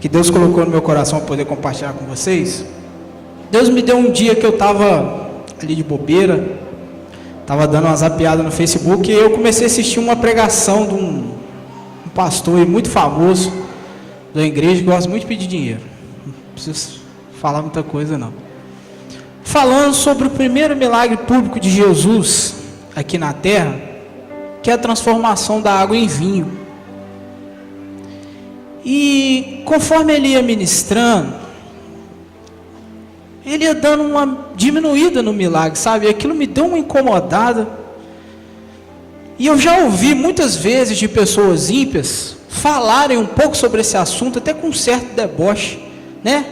que Deus colocou no meu coração para poder compartilhar com vocês. Deus me deu um dia que eu estava ali de bobeira, estava dando uma zapeada no Facebook, e eu comecei a assistir uma pregação de um pastor muito famoso da igreja, que gosta muito de pedir dinheiro. Não preciso falar muita coisa não. Falando sobre o primeiro milagre público de Jesus aqui na terra, que é a transformação da água em vinho. E conforme ele ia ministrando, ele ia dando uma diminuída no milagre, sabe? Aquilo me deu uma incomodada. E eu já ouvi muitas vezes de pessoas ímpias falarem um pouco sobre esse assunto, até com um certo deboche, né?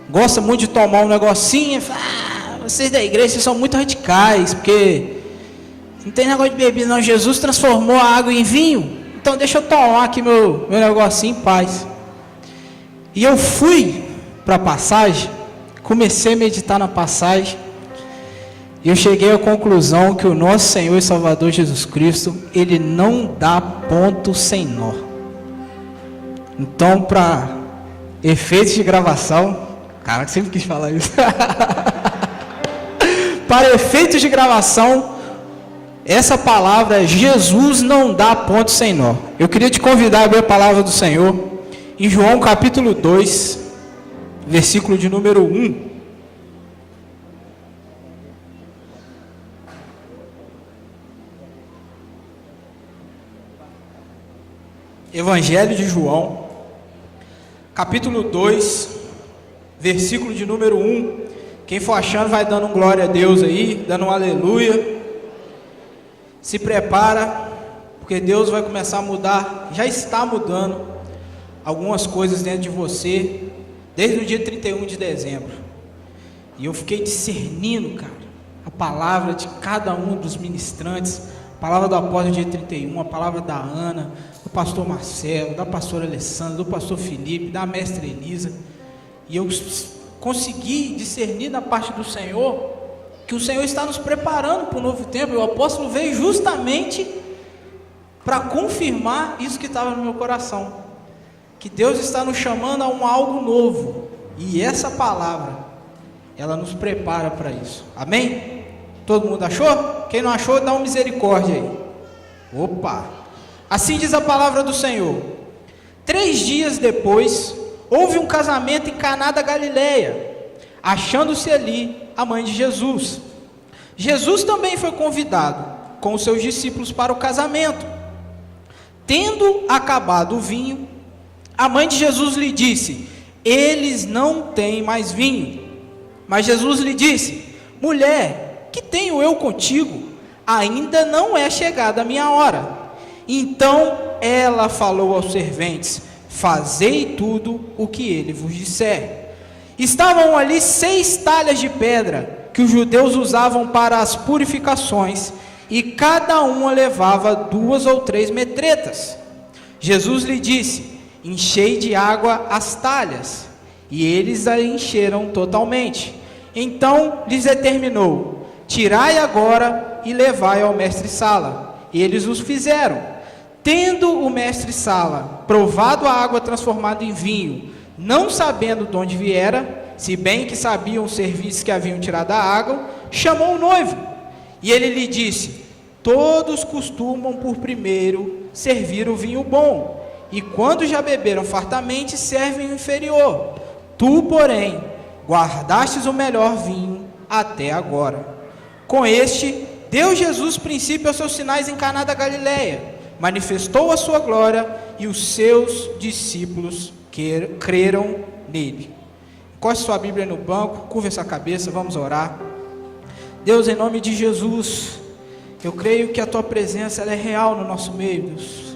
Gosta muito de tomar um negocinho e fala, vocês da igreja, vocês são muito radicais, porque não tem negócio de bebida não, Jesus transformou a água em vinho, então deixa eu tomar aqui meu negocinho em paz. E eu fui para a passagem, comecei a meditar na passagem, e eu cheguei à conclusão que o nosso Senhor e Salvador Jesus Cristo, Ele não dá ponto sem nó. Então, para efeitos de gravação, cara, sempre quis falar isso. Para efeitos de gravação, essa palavra é: Jesus não dá ponto sem nó. Eu queria te convidar a ver a palavra do Senhor em João capítulo 2, versículo de número 1. Evangelho de João, capítulo 2, versículo de número 1. Quem for achando vai dando um glória a Deus aí, dando um aleluia. Se prepara, porque Deus vai começar a mudar, já está mudando algumas coisas dentro de você, desde o dia 31 de dezembro. E eu fiquei discernindo, cara, a palavra de cada um dos ministrantes, a palavra do apóstolo dia 31, a palavra da Ana, do pastor Marcelo, da pastora Alessandra, do pastor Felipe, da mestra Elisa. E eu consegui discernir da parte do Senhor que o Senhor está nos preparando para um novo tempo. E o apóstolo veio justamente para confirmar isso que estava no meu coração, que Deus está nos chamando a algo novo, e essa palavra, ela nos prepara para isso. Amém? Todo mundo achou? Quem não achou, dá uma misericórdia aí. Opa! Assim diz a palavra do Senhor: 3 dias depois, houve um casamento em Caná da Galileia, achando-se ali a mãe de Jesus. Jesus também foi convidado com os seus discípulos para o casamento. Tendo acabado o vinho, a mãe de Jesus lhe disse: eles não têm mais vinho. Mas Jesus lhe disse: mulher, que tenho eu contigo? Ainda não é chegada a minha hora. Então ela falou aos serventes: fazei tudo o que ele vos disser. Estavam ali 6 talhas de pedra, que os judeus usavam para as purificações, e cada uma levava 2 ou 3 metretas. Jesus lhe disse: enchei de água as talhas. E eles a encheram totalmente. Então lhes determinou: tirai agora e levai ao mestre-sala. E eles os fizeram. Tendo o mestre-sala provado a água transformada em vinho, não sabendo de onde viera, se bem que sabiam os serviços que haviam tirado a água, chamou o noivo. E ele lhe disse: todos costumam por primeiro servir o vinho bom, e quando já beberam fartamente, servem o inferior. Tu, porém, guardastes o melhor vinho até agora. Com este, deu Jesus princípio aos seus sinais em Caná da Galileia, manifestou a sua glória, e os seus discípulos creram nele. Encoste sua Bíblia no banco, curva essa cabeça, vamos orar. Deus, em nome de Jesus, eu creio que a tua presença ela é real no nosso meio, Deus.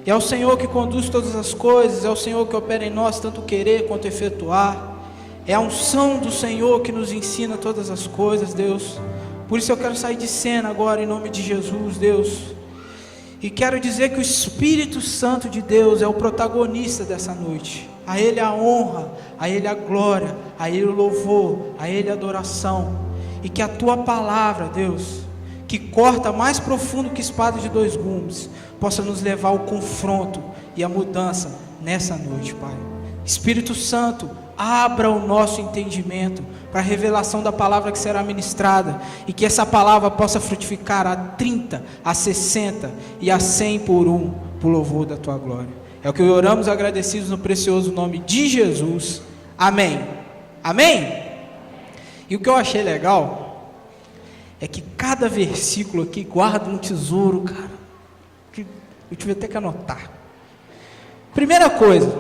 E é o Senhor que conduz todas as coisas, é o Senhor que opera em nós tanto querer quanto efetuar. É a unção do Senhor que nos ensina todas as coisas, Deus. Por isso eu quero sair de cena agora em nome de Jesus, Deus. E quero dizer que o Espírito Santo de Deus é o protagonista dessa noite. A Ele a honra, a Ele a glória, a Ele o louvor, a Ele a adoração. E que a Tua palavra, Deus, que corta mais profundo que espada de 2 gumes, possa nos levar ao confronto e à mudança nessa noite, Pai. Espírito Santo, abra o nosso entendimento para a revelação da palavra que será ministrada, e que essa palavra possa frutificar a 30, a 60 e a 100 por um, por louvor da tua glória. É o que oramos agradecidos no precioso nome de Jesus. Amém. Amém? E o que eu achei legal é que cada versículo aqui guarda um tesouro, cara, que eu tive até que anotar. Primeira coisa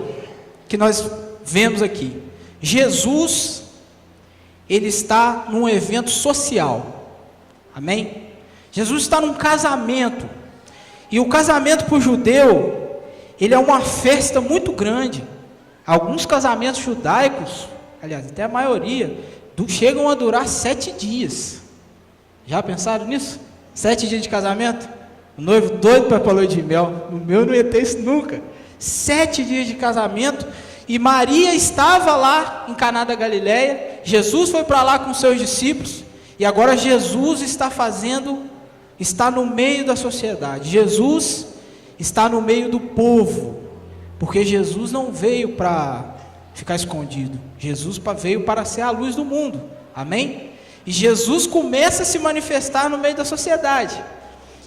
que nós vemos aqui, Jesus, ele está num evento social, amém? Jesus está num casamento, e o casamento para o judeu, ele é uma festa muito grande. Alguns casamentos judaicos, aliás, até a maioria, chegam a durar 7 dias, já pensaram nisso? 7 dias de casamento? O noivo doido para a lua de mel, o meu não ia ter isso nunca. 7 dias de casamento, e Maria estava lá em Caná da Galileia, Jesus foi para lá com seus discípulos, e agora Jesus está no meio da sociedade, Jesus está no meio do povo, porque Jesus não veio para ficar escondido, Jesus veio para ser a luz do mundo, amém? E Jesus começa a se manifestar no meio da sociedade,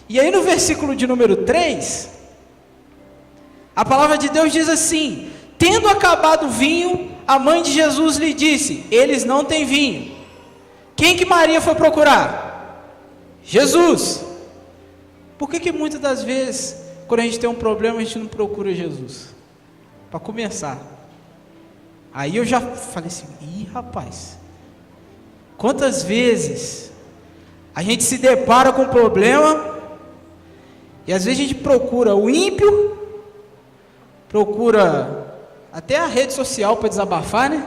e aí no versículo de número 3, a palavra de Deus diz assim: tendo acabado o vinho, a mãe de Jesus lhe disse: eles não têm vinho. Quem que Maria foi procurar? Jesus. Por que muitas das vezes, quando a gente tem um problema, a gente não procura Jesus? Para começar. Aí eu já falei assim: ih, rapaz, quantas vezes a gente se depara com um problema, e às vezes a gente procura o ímpio, procura até a rede social para desabafar, né?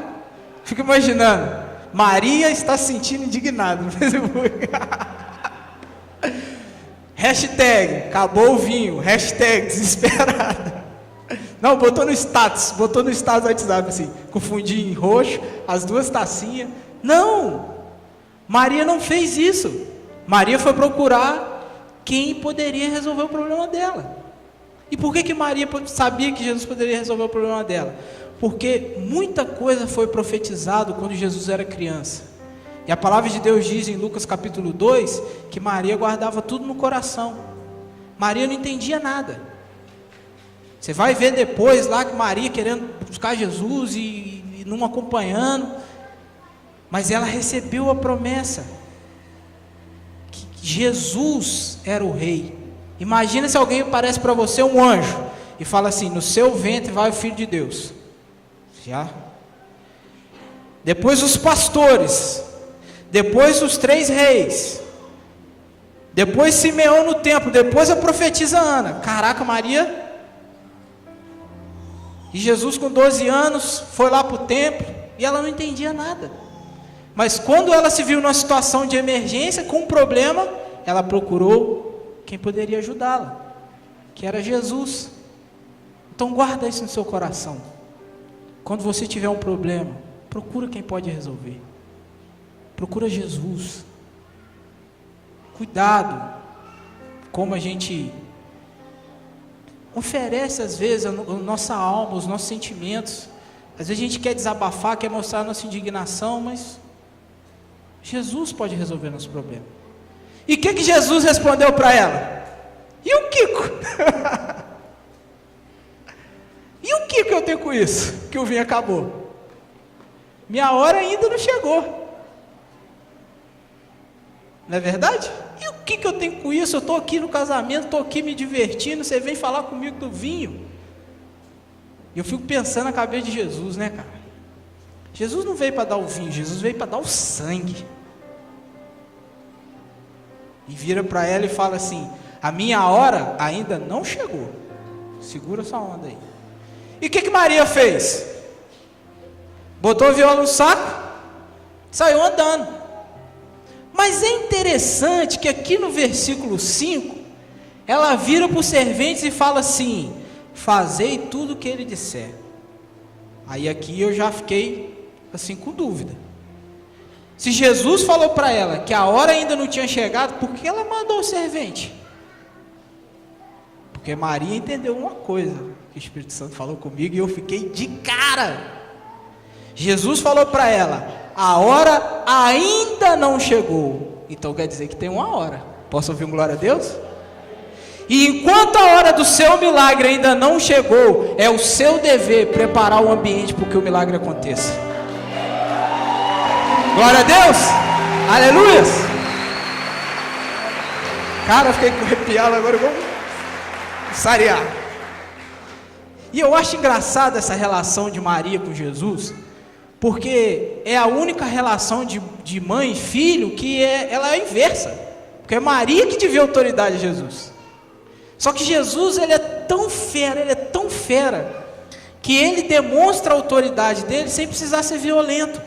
Fico imaginando, Maria está se sentindo indignada no Facebook. Hashtag, acabou o vinho. Hashtag, desesperada. Não, botou no status do WhatsApp assim, com o fundinho em roxo, as 2 tacinhas. Não, Maria não fez isso. Maria foi procurar quem poderia resolver o problema dela. E por que Maria sabia que Jesus poderia resolver o problema dela? Porque muita coisa foi profetizado quando Jesus era criança. E a palavra de Deus diz em Lucas capítulo 2, que Maria guardava tudo no coração. Maria não entendia nada. Você vai ver depois lá que Maria querendo buscar Jesus e não acompanhando. Mas ela recebeu a promessa que Jesus era o rei. Imagina se alguém aparece para você um anjo e fala assim: no seu ventre vai o Filho de Deus. Já. Depois os pastores, depois os 3 reis, depois Simeão no templo, depois a profetisa Ana. Caraca, Maria. E Jesus com 12 anos foi lá para o templo e ela não entendia nada. Mas quando ela se viu numa situação de emergência, com um problema, ela procurou quem poderia ajudá-la, que era Jesus. Então guarda isso no seu coração. Quando você tiver um problema, procura quem pode resolver. Procura Jesus. Cuidado como a gente oferece às vezes a nossa alma, os nossos sentimentos. Às vezes a gente quer desabafar, quer mostrar a nossa indignação, mas Jesus pode resolver nosso problema. E o que Jesus respondeu para ela? E o Kiko? E o que eu tenho com isso? Que o vinho acabou. Minha hora ainda não chegou. Não é verdade? E o que eu tenho com isso? Eu estou aqui no casamento, estou aqui me divertindo, você vem falar comigo do vinho. E eu fico pensando na cabeça de Jesus, né, cara? Jesus não veio para dar o vinho, Jesus veio para dar o sangue. E vira para ela e fala assim: a minha hora ainda não chegou. Segura sua onda aí. E o que Maria fez? Botou a viola no saco, saiu andando. Mas é interessante que aqui no versículo 5, ela vira para os serventes e fala assim: fazei tudo o que ele disser. Aí aqui eu já fiquei assim com dúvida. Se Jesus falou para ela que a hora ainda não tinha chegado, por que ela mandou o servente? Porque Maria entendeu uma coisa: que o Espírito Santo falou comigo e eu fiquei de cara. Jesus falou para ela: a hora ainda não chegou. Então quer dizer que tem uma hora. Posso ouvir um glória a Deus? E enquanto a hora do seu milagre ainda não chegou, é o seu dever preparar o ambiente para que o milagre aconteça. Glória a Deus! Aleluias! Cara, eu fiquei arrepiado agora, vamos sarear. E eu acho engraçada essa relação de Maria com Jesus, porque é a única relação de mãe e filho que ela é inversa. Porque é Maria que devia autoridade a Jesus. Só que Jesus, ele é tão fera, que ele demonstra a autoridade dele sem precisar ser violento.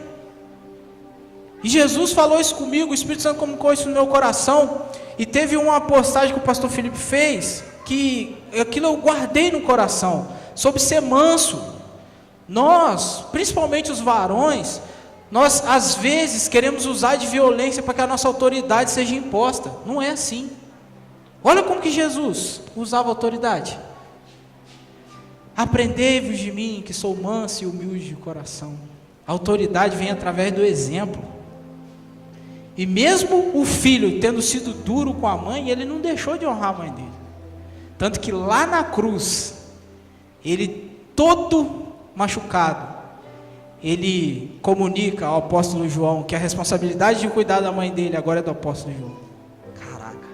E Jesus falou isso comigo, o Espírito Santo colocou isso no meu coração, e teve uma postagem que o pastor Felipe fez, que aquilo eu guardei no coração, sobre ser manso. Nós, principalmente os varões, nós às vezes queremos usar de violência para que a nossa autoridade seja imposta. Não é assim. Olha como que Jesus usava autoridade. Aprendei-vos de mim, que sou manso e humilde de coração. A autoridade vem através do exemplo. E mesmo o filho tendo sido duro com a mãe, ele não deixou de honrar a mãe dele. Tanto que lá na cruz, ele todo machucado, ele comunica ao apóstolo João que a responsabilidade de cuidar da mãe dele agora é do apóstolo João. Caraca!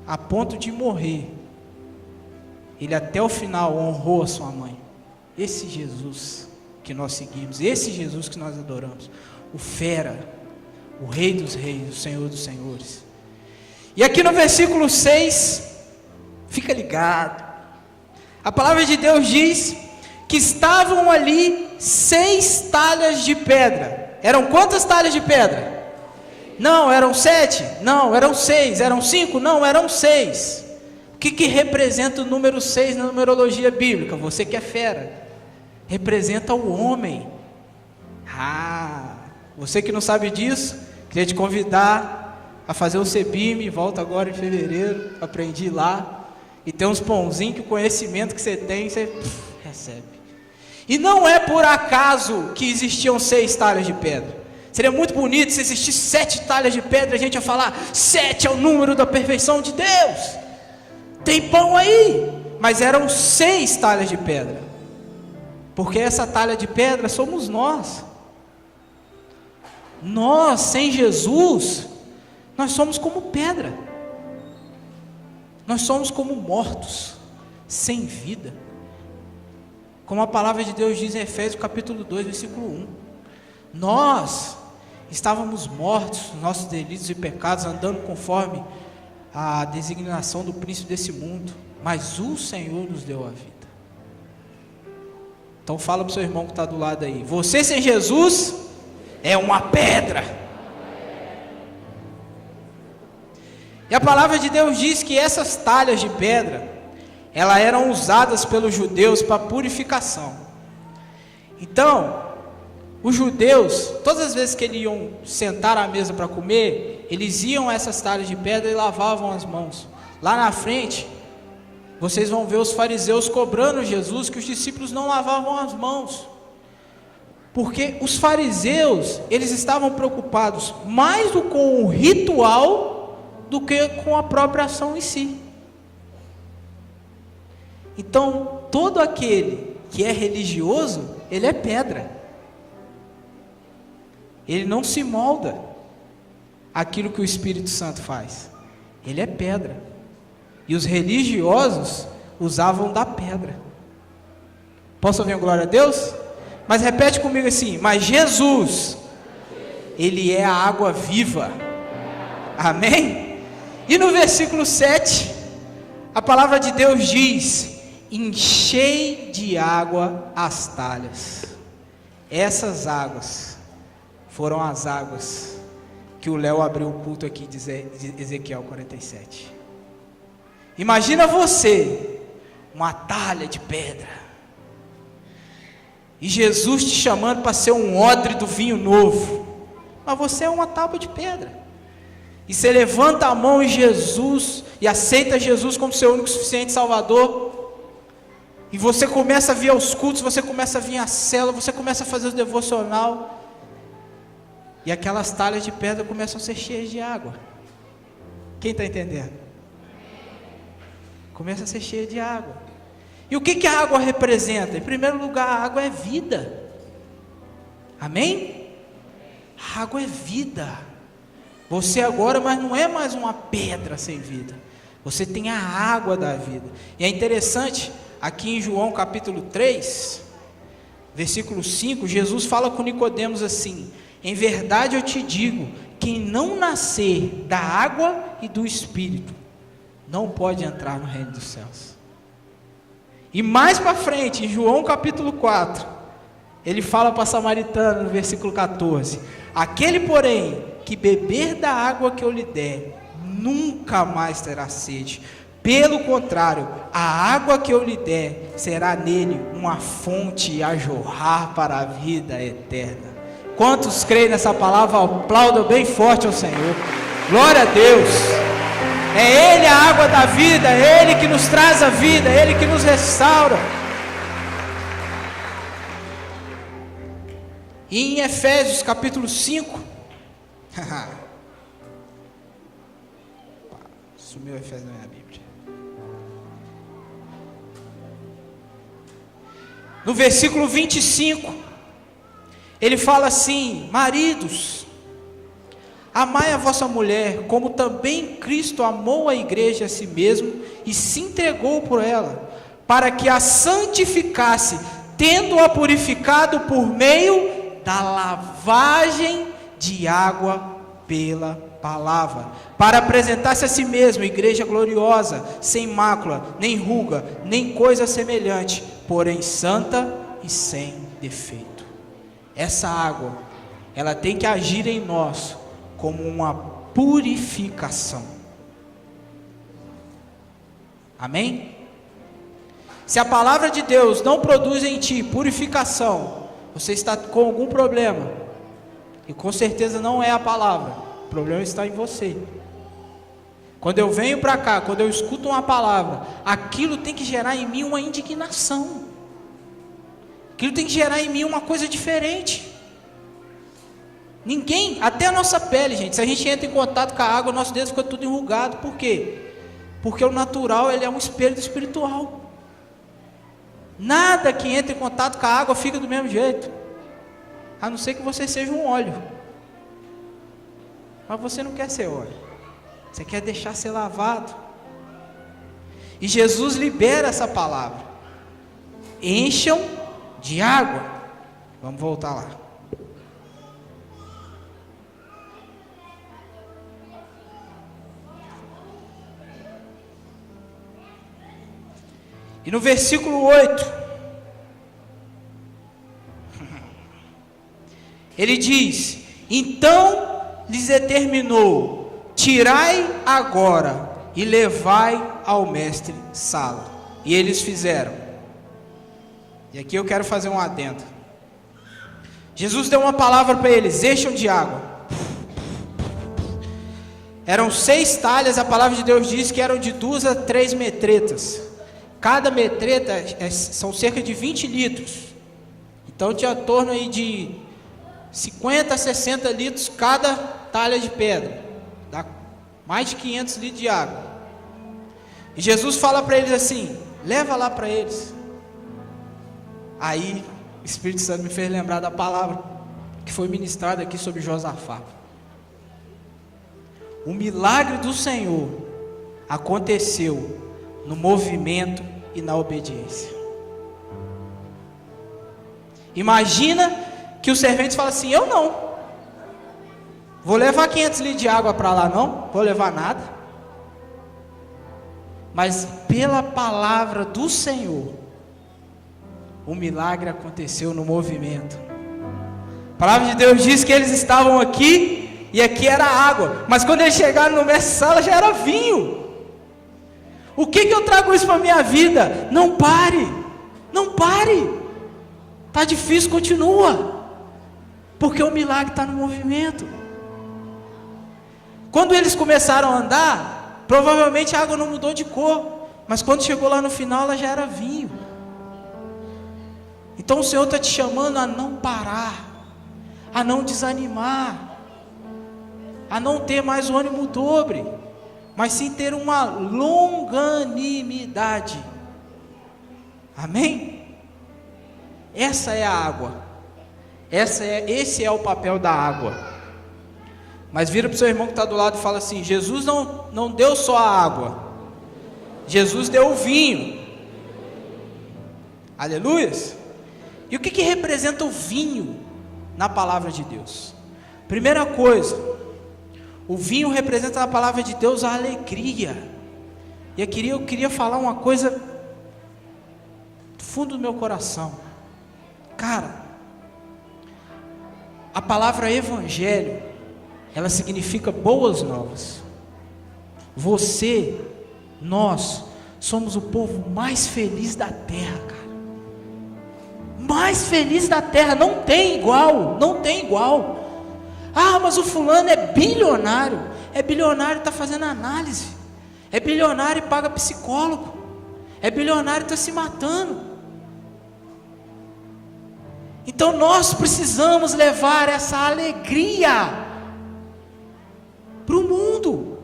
A ponto de morrer, ele até o final honrou a sua mãe. Esse Jesus que nós seguimos, esse Jesus que nós adoramos, o fera, o Rei dos Reis, o Senhor dos Senhores. E aqui no versículo 6, fica ligado, a palavra de Deus diz que estavam ali 6 talhas de pedra. Eram quantas talhas de pedra? Não, eram 7? Não, eram 6. Eram 5? Não, eram 6. O que representa o número 6 na numerologia bíblica? Você que é fera. Representa o homem. Você que não sabe disso, queria te convidar a fazer o CEBIM, volta agora em fevereiro, aprendi lá, e tem uns pãozinhos que o conhecimento que você tem, você recebe. E não é por acaso que existiam 6 talhas de pedra. Seria muito bonito se existisse 7 talhas de pedra, a gente ia falar, 7 é o número da perfeição de Deus. Tem pão aí, mas eram 6 talhas de pedra. Porque essa talha de pedra somos nós. Nós, sem Jesus, nós somos como pedra. Nós somos como mortos, sem vida. Como a palavra de Deus diz em Efésios capítulo 2, versículo 1. Nós estávamos mortos nos nossos delitos e pecados, andando conforme a designação do príncipe desse mundo. Mas o Senhor nos deu a vida. Então fala para o seu irmão que está do lado aí. Você sem Jesus é uma pedra. E a palavra de Deus diz que essas talhas de pedra, elas eram usadas pelos judeus para purificação. Então, os judeus, todas as vezes que eles iam sentar à mesa para comer, eles iam a essas talhas de pedra e lavavam as mãos. Lá na frente, vocês vão ver os fariseus cobrando Jesus que os discípulos não lavavam as mãos. Porque os fariseus, eles estavam preocupados mais com o ritual do que com a própria ação em si. Então, todo aquele que é religioso, ele é pedra. Ele não se molda aquilo que o Espírito Santo faz. Ele é pedra. E os religiosos usavam da pedra. Posso ouvir uma glória a Deus? Mas repete comigo assim: mas Jesus, Ele é a água viva. Amém? E no versículo 7, a palavra de Deus diz: enchei de água as talhas. Essas águas foram as águas que o Léo abriu o culto aqui de Ezequiel 47. Imagina você, uma talha de pedra, e Jesus te chamando para ser um odre do vinho novo, mas você é uma tábua de pedra, e você levanta a mão em Jesus, e aceita Jesus como seu único suficiente Salvador, E você começa a vir aos cultos, você começa a vir à célula, você começa a fazer o devocional. E aquelas talhas de pedra começam a ser cheias de água. Quem está entendendo? Começa a ser cheia de água. E o que a água representa? Em primeiro lugar, a água é vida. Amém? A água é vida. Você agora, mas não é mais uma pedra sem vida. Você tem a água da vida. E é interessante, aqui em João capítulo 3, versículo 5, Jesus fala com Nicodemos assim: em verdade eu te digo, quem não nascer da água e do Espírito, não pode entrar no reino dos céus. E mais para frente, em João capítulo 4, ele fala para a samaritana no versículo 14: aquele porém que beber da água que eu lhe der, nunca mais terá sede. Pelo contrário, a água que eu lhe der será nele uma fonte a jorrar para a vida eterna. Quantos creem nessa palavra? Aplaudam bem forte ao Senhor. Glória a Deus. É Ele a água da vida, é Ele que nos traz a vida, é Ele que nos restaura. E em Efésios capítulo 5, sumiu Efésios na minha Bíblia. No versículo 25, ele fala assim: maridos, amai a vossa mulher, como também Cristo amou a igreja a si mesmo e se entregou por ela, para que a santificasse, tendo-a purificado por meio da lavagem de água pela palavra, para apresentar-se a si mesmo igreja gloriosa, sem mácula, nem ruga, nem coisa semelhante, porém santa e sem defeito. Essa água, ela tem que agir em nós como uma purificação. Amém? Se a palavra de Deus não produz em ti purificação, você está com algum problema, e com certeza não é a palavra, o problema está em você. Quando eu venho para cá, quando eu escuto uma palavra, aquilo tem que gerar em mim uma indignação, aquilo tem que gerar em mim uma coisa diferente. Ninguém, até a nossa pele, gente, se a gente entra em contato com a água, nosso dedo fica tudo enrugado. Por quê? Porque o natural, ele é um espelho do espiritual. Nada que entra em contato com a água fica do mesmo jeito, a não ser que você seja um óleo. Mas você não quer ser óleo, você quer deixar ser lavado. E Jesus libera essa palavra: encham de água. Vamos voltar lá. E no versículo 8, ele diz: então lhes determinou, tirai agora e levai ao mestre Sala. E eles fizeram. E aqui eu quero fazer um adendo. Jesus deu uma palavra para eles: encham de água. Eram 6 talhas, a palavra de Deus diz que eram de 2 a 3 metretas. Cada metreta são cerca de 20 litros. Então tinha em torno aí de 50 a 60 litros cada talha de pedra. Dá mais de 500 litros de água. E Jesus fala para eles assim: leva lá para eles. Aí o Espírito Santo me fez lembrar da palavra que foi ministrada aqui sobre Josafá. O milagre do Senhor aconteceu no movimento e na obediência. Imagina que os serventes falam assim: eu não vou levar 500 litros de água para lá, não vou levar nada. Mas pela palavra do Senhor, o milagre aconteceu no movimento. A palavra de Deus diz que eles estavam aqui e aqui era água, mas quando eles chegaram no mestre Sala já era vinho. O que eu trago isso para a minha vida? Não pare, não pare. Está difícil, continua, porque o milagre está no movimento. Quando eles começaram a andar, provavelmente a água não mudou de cor, mas quando chegou lá no final ela já era vinho. Então o Senhor está te chamando a não parar, a não desanimar, a não ter mais o ânimo dobre, mas sim ter uma longanimidade. Amém? Essa é a água. Esse é o papel da água. Mas vira para o seu irmão que está do lado e fala assim: Jesus não deu só a água, Jesus deu o vinho. Aleluias. E o que representa o vinho na palavra de Deus? Primeira coisa, o vinho representa na palavra de Deus a alegria. E eu queria falar uma coisa do fundo do meu coração. Cara, a palavra evangelho, ela significa boas novas. Nós somos o povo mais feliz da terra, cara. Mais feliz da terra, não tem igual, não tem igual. Ah, mas o fulano é bilionário e está fazendo análise, é bilionário e paga psicólogo, é bilionário e está se matando. Então nós precisamos levar essa alegria para o mundo,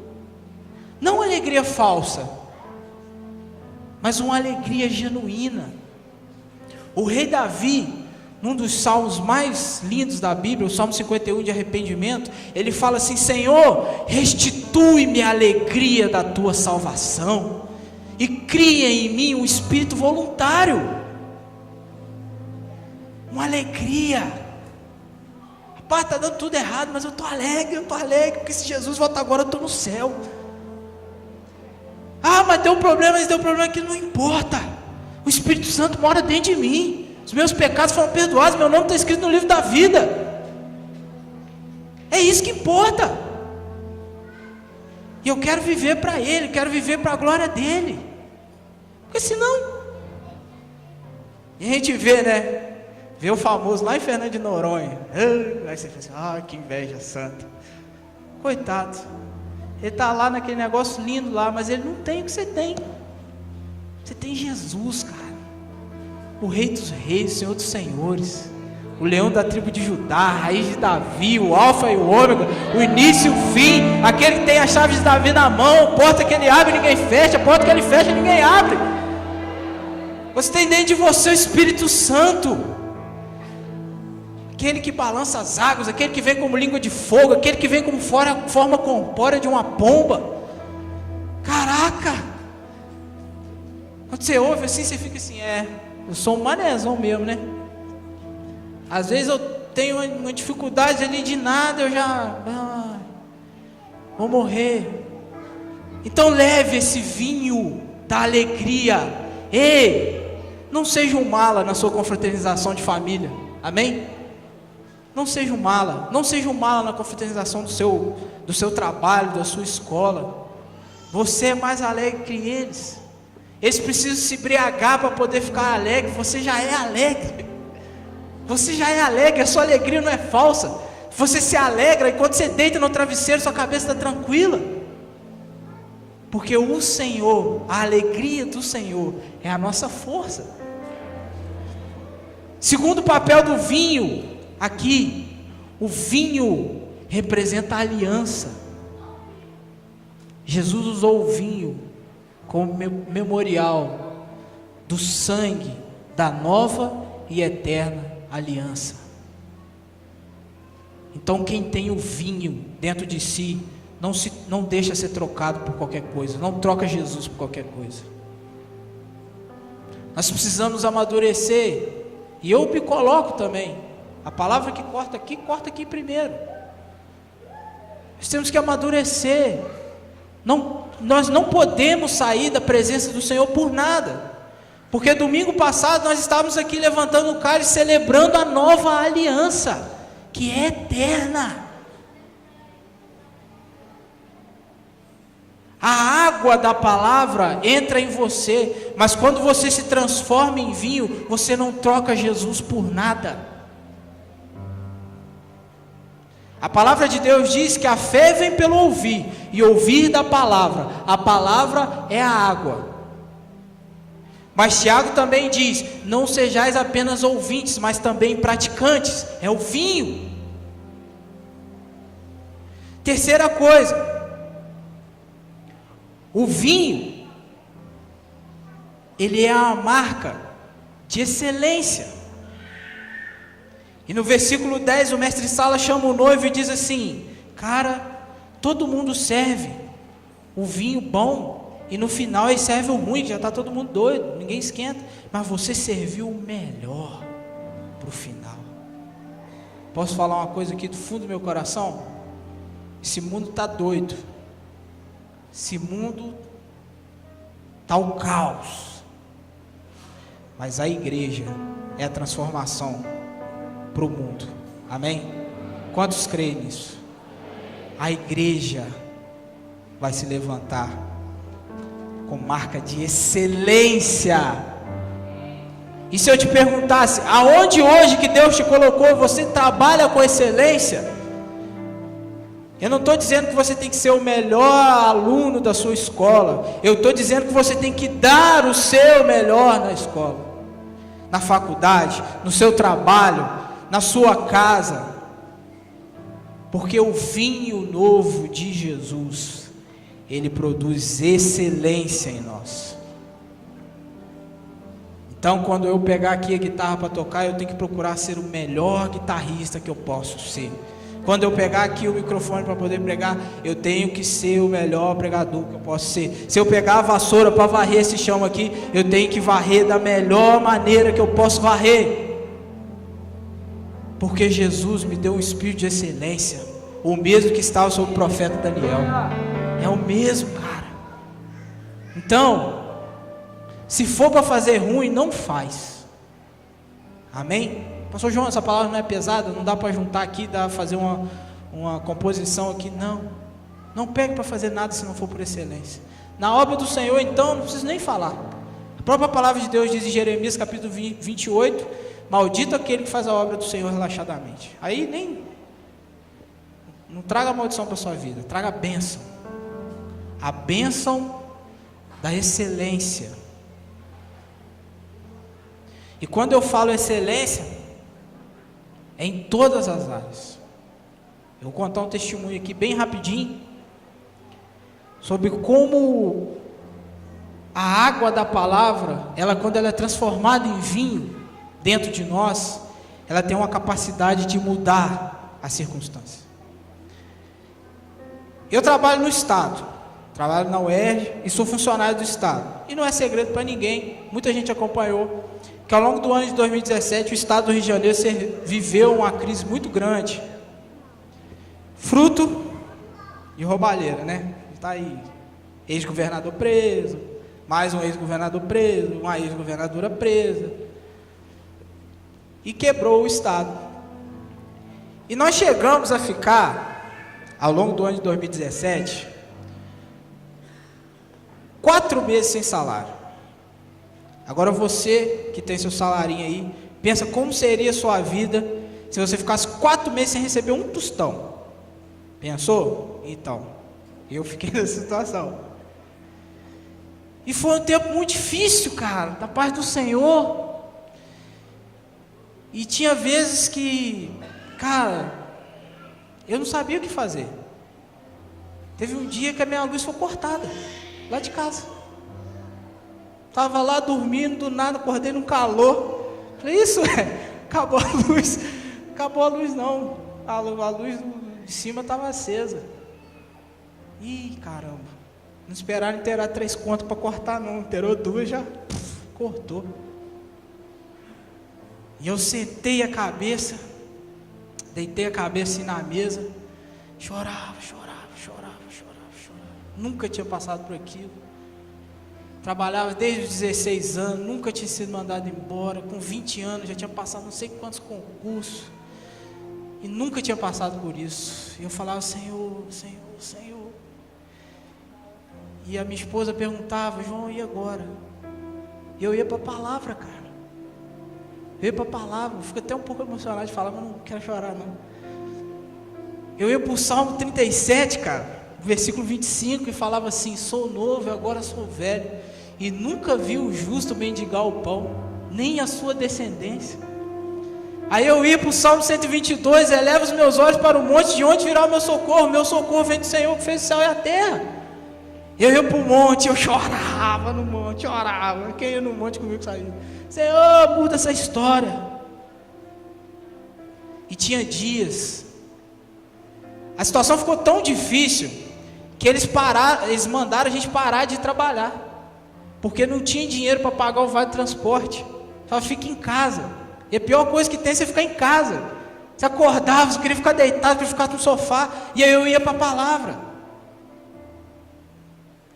não uma alegria falsa, mas uma alegria genuína. O rei Davi, num dos salmos mais lindos da Bíblia, o Salmo 51 de arrependimento, ele fala assim: Senhor, restitui-me a alegria da tua salvação e cria em mim um espírito voluntário. Uma alegria. Rapaz, está dando tudo errado, mas eu estou alegre, porque se Jesus voltar agora eu estou no céu. Ah, mas deu problema que não importa. O Espírito Santo mora dentro de mim, os meus pecados foram perdoados, meu nome está escrito no livro da vida. É isso que importa. E eu quero viver para Ele, quero viver para a glória dEle, porque senão, e a gente vê, né? Vê o famoso lá em Fernando de Noronha. Aí você fala assim: que inveja santa. Coitado, ele está lá naquele negócio lindo lá, mas ele não tem o que você tem. Você tem Jesus, cara, o Rei dos Reis, o Senhor dos Senhores, o leão da tribo de Judá, a raiz de Davi, o alfa e o ômega, o início e o fim, aquele que tem as chaves de Davi na mão, porta que ele abre ninguém fecha, porta que ele fecha ninguém abre. Você tem dentro de você o Espírito Santo, aquele que balança as águas, aquele que vem como língua de fogo, aquele que vem como forma corpórea de uma pomba. Caraca! Quando você ouve assim, você fica assim: eu sou um manézão mesmo, né? Às vezes eu tenho uma dificuldade ali de nada, eu já vou morrer. Então leve esse vinho da alegria. Ei, não seja um mala na sua confraternização de família, amém? Não seja um mala, na confraternização do seu trabalho, da sua escola. Você é mais alegre que eles. Eles precisam se embriagar para poder ficar alegre. Você já é alegre. A sua alegria não é falsa. Você se alegra e quando você deita no travesseiro, sua cabeça está tranquila. Porque o Senhor, a alegria do Senhor é a nossa força. Segundo papel do vinho aqui, o vinho representa a aliança. Jesus usou o vinho como memorial do sangue da nova e eterna aliança. Então quem tem o vinho dentro de si, não deixa ser trocado por qualquer coisa, não troca Jesus por qualquer coisa. Nós precisamos amadurecer, e eu me coloco também, a palavra que corta aqui primeiro. Nós temos que amadurecer. Nós não podemos sair da presença do Senhor por nada, porque domingo passado nós estávamos aqui levantando o cálice, celebrando a nova aliança, que é eterna. A água da palavra entra em você, mas quando você se transforma em vinho, você não troca Jesus por nada. A palavra de Deus diz que a fé vem pelo ouvir, e ouvir da palavra. A palavra é a água. Mas Tiago também diz: não sejais apenas ouvintes, mas também praticantes. É o vinho. Terceira coisa, o vinho, ele é a marca de excelência. E no versículo 10, o mestre Sala chama o noivo e diz assim: cara, todo mundo serve o vinho bom, e no final ele serve o ruim, que já está todo mundo doido, ninguém esquenta, mas você serviu o melhor para o final. Posso falar uma coisa aqui do fundo do meu coração? Esse mundo está doido, esse mundo está o caos, mas a igreja é a transformação para o mundo, amém? Quantos creem nisso? A igreja vai se levantar com marca de excelência. E se eu te perguntasse, aonde hoje que Deus te colocou, você trabalha com excelência? Eu não estou dizendo que você tem que ser o melhor aluno da sua escola. Eu estou dizendo que você tem que dar o seu melhor na escola, na faculdade, no seu trabalho, na sua casa. Porque o vinho novo de Jesus, ele produz excelência em nós. Então, quando eu pegar aqui a guitarra para tocar, eu tenho que procurar ser o melhor guitarrista que eu posso ser. Quando eu pegar aqui o microfone para poder pregar, eu tenho que ser o melhor pregador que eu posso ser. Se eu pegar a vassoura para varrer esse chão aqui, eu tenho que varrer da melhor maneira que eu posso varrer. Porque Jesus me deu um espírito de excelência, o mesmo que estava sobre o profeta Daniel. É o mesmo, cara. Então, se for para fazer ruim, não faz. Amém? Pastor João, essa palavra não é pesada, não dá para juntar aqui, dá para fazer uma composição aqui, não pegue para fazer nada se não for por excelência. Na obra do Senhor, então, não preciso nem falar. A própria palavra de Deus diz em Jeremias capítulo 28, maldito aquele que faz a obra do Senhor relaxadamente. Aí nem, não traga maldição para a sua vida, traga a bênção da excelência. E quando eu falo excelência, é em todas as áreas. Eu vou contar um testemunho aqui bem rapidinho, sobre como a água da palavra, quando ela é transformada em vinho dentro de nós, ela tem uma capacidade de mudar a circunstância. Eu trabalho no Estado, trabalho na UERJ e sou funcionário do Estado. E não é segredo para ninguém, muita gente acompanhou, que ao longo do ano de 2017, o Estado do Rio de Janeiro viveu uma crise muito grande, fruto de roubalheira, né? Está aí, ex-governador preso, mais um ex-governador preso, uma ex-governadora presa, e quebrou o Estado. E nós chegamos a ficar, ao longo do ano de 2017, 4 meses sem salário. Agora você que tem seu salarinho aí, pensa como seria a sua vida se você ficasse 4 meses sem receber um tostão. Pensou? Então, eu fiquei nessa situação. E foi um tempo muito difícil, cara, da parte do Senhor. E tinha vezes que, cara, eu não sabia o que fazer. Teve um dia que a minha luz foi cortada, lá de casa. Estava lá dormindo, do nada, acordei num calor. Falei, isso acabou a luz. Acabou a luz não, a luz de cima estava acesa. Ih, caramba, não esperaram inteirar 3 contas para cortar não, inteirou 2, já cortou. E eu sentei a cabeça, deitei a cabeça assim na mesa, chorava. Nunca tinha passado por aquilo. Trabalhava desde os 16 anos, nunca tinha sido mandado embora. Com 20 anos já tinha passado não sei quantos concursos e nunca tinha passado por isso. E eu falava, Senhor. E a minha esposa perguntava, João, e agora? E eu ia para a palavra, cara. Eu ia para a palavra, eu fico até um pouco emocionado de falar, mas não quero chorar não. Eu ia para o Salmo 37, cara, versículo 25, e falava assim, sou novo e agora sou velho, e nunca viu o justo mendigar o pão, nem a sua descendência. Aí eu ia para o Salmo 122, eleva os meus olhos para o monte, de onde virá o meu socorro vem do Senhor que fez o céu e a terra. Eu ia para o monte, eu chorava no monte, chorava, quem ia no monte comigo saía, Senhor, muda essa história. E tinha dias, a situação ficou tão difícil, que eles mandaram a gente parar de trabalhar, porque não tinha dinheiro para pagar o vale de transporte. Só fica em casa. E a pior coisa que tem é você ficar em casa. Você acordava, você queria ficar deitado, queria ficar no sofá. E aí eu ia para a palavra.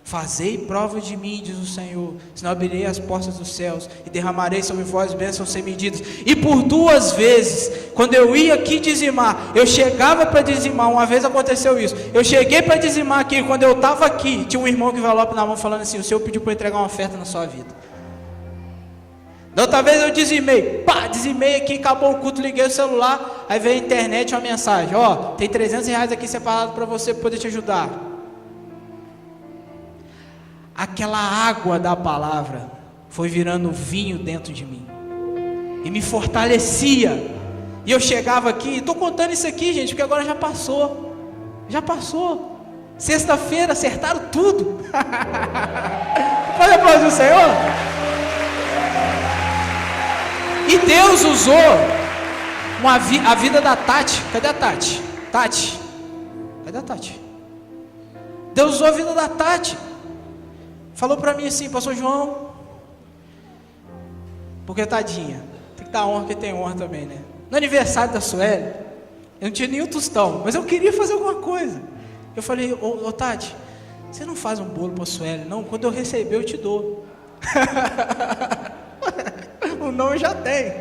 Fazei prova de mim, diz o Senhor, senão abrirei as portas dos céus e derramarei sobre vós bênçãos sem medidas. E por 2 vezes, quando eu ia aqui dizimar, eu chegava para dizimar. Uma vez aconteceu isso, eu cheguei para dizimar aqui, quando eu estava aqui, tinha um irmão com envelope na mão falando assim: o Senhor pediu para eu entregar uma oferta na sua vida. Da outra vez eu dizimei, dizimei aqui, acabou o culto, liguei o celular, aí veio a internet, uma mensagem: ó, tem R$300 aqui separado para você poder te ajudar. Aquela água da palavra foi virando vinho dentro de mim, e me fortalecia, e eu chegava aqui, estou contando isso aqui, gente, porque agora já passou, sexta-feira acertaram tudo, pode aplaudir o Senhor? E Deus usou a vida da Tati. Cadê a Tati? Cadê a Tati? Deus usou a vida da Tati. Falou para mim assim: pastor João, porque tadinha, tem que dar honra que tem honra também, né? No aniversário da Sueli, eu não tinha nenhum tostão, mas eu queria fazer alguma coisa. Eu falei: ô Tati, você não faz um bolo para a Sueli? Não, quando eu receber eu te dou. O não eu já tenho.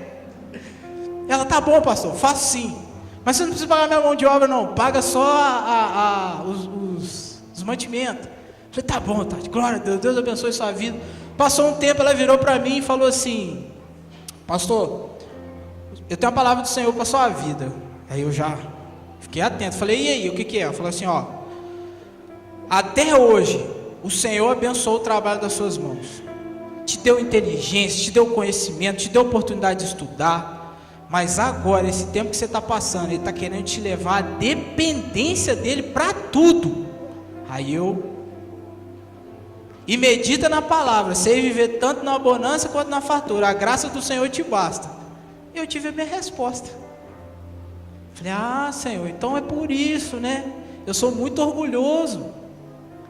Ela: tá bom, pastor, faço sim, mas você não precisa pagar minha mão de obra não, paga só os mantimentos. Eu falei: tá bom, Tati, glória a Deus, Deus abençoe sua vida. Passou um tempo, ela virou para mim e falou assim: pastor, eu tenho uma palavra do Senhor para sua vida. Aí eu já fiquei atento, falei: e aí, o que é? Ela falou assim: ó, até hoje o Senhor abençoou o trabalho das suas mãos, te deu inteligência, te deu conhecimento, te deu oportunidade de estudar, mas agora, esse tempo que você está passando, Ele está querendo te levar à dependência dEle para tudo. Aí e medita na palavra, sei viver tanto na abundância quanto na fartura, a graça do Senhor te basta. Eu tive a minha resposta. Falei: ah, Senhor, então é por isso, né? Eu sou muito orgulhoso,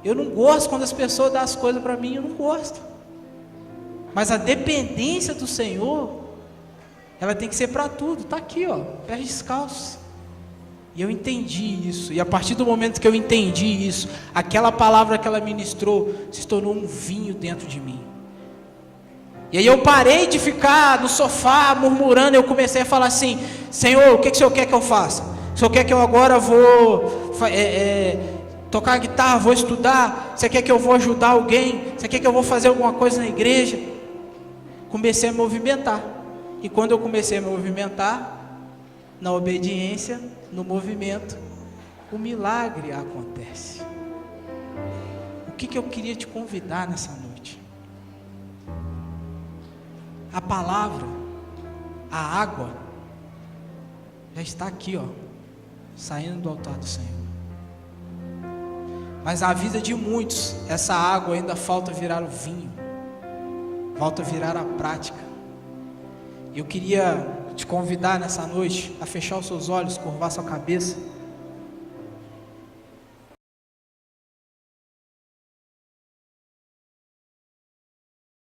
eu não gosto quando as pessoas dão as coisas para mim, eu não gosto. Mas a dependência do Senhor, ela tem que ser para tudo. Está aqui, ó, pés descalços. E eu entendi isso. E a partir do momento que eu entendi isso, aquela palavra que ela ministrou se tornou um vinho dentro de mim. E aí eu parei de ficar no sofá murmurando. Eu comecei a falar assim: Senhor, o que o Senhor quer que eu faça? O Senhor quer que eu agora vou tocar guitarra, vou estudar? Você quer que eu vou ajudar alguém? Você quer que eu vou fazer alguma coisa na igreja? Comecei a movimentar. E quando eu comecei a me movimentar, na obediência, no movimento, o milagre acontece. O que eu queria te convidar nessa noite? A palavra, a água, já está aqui, ó, saindo do altar do Senhor. Mas na vida de muitos, essa água ainda falta virar o vinho, falta virar a prática. Eu queria te convidar nessa noite a fechar os seus olhos, curvar sua cabeça.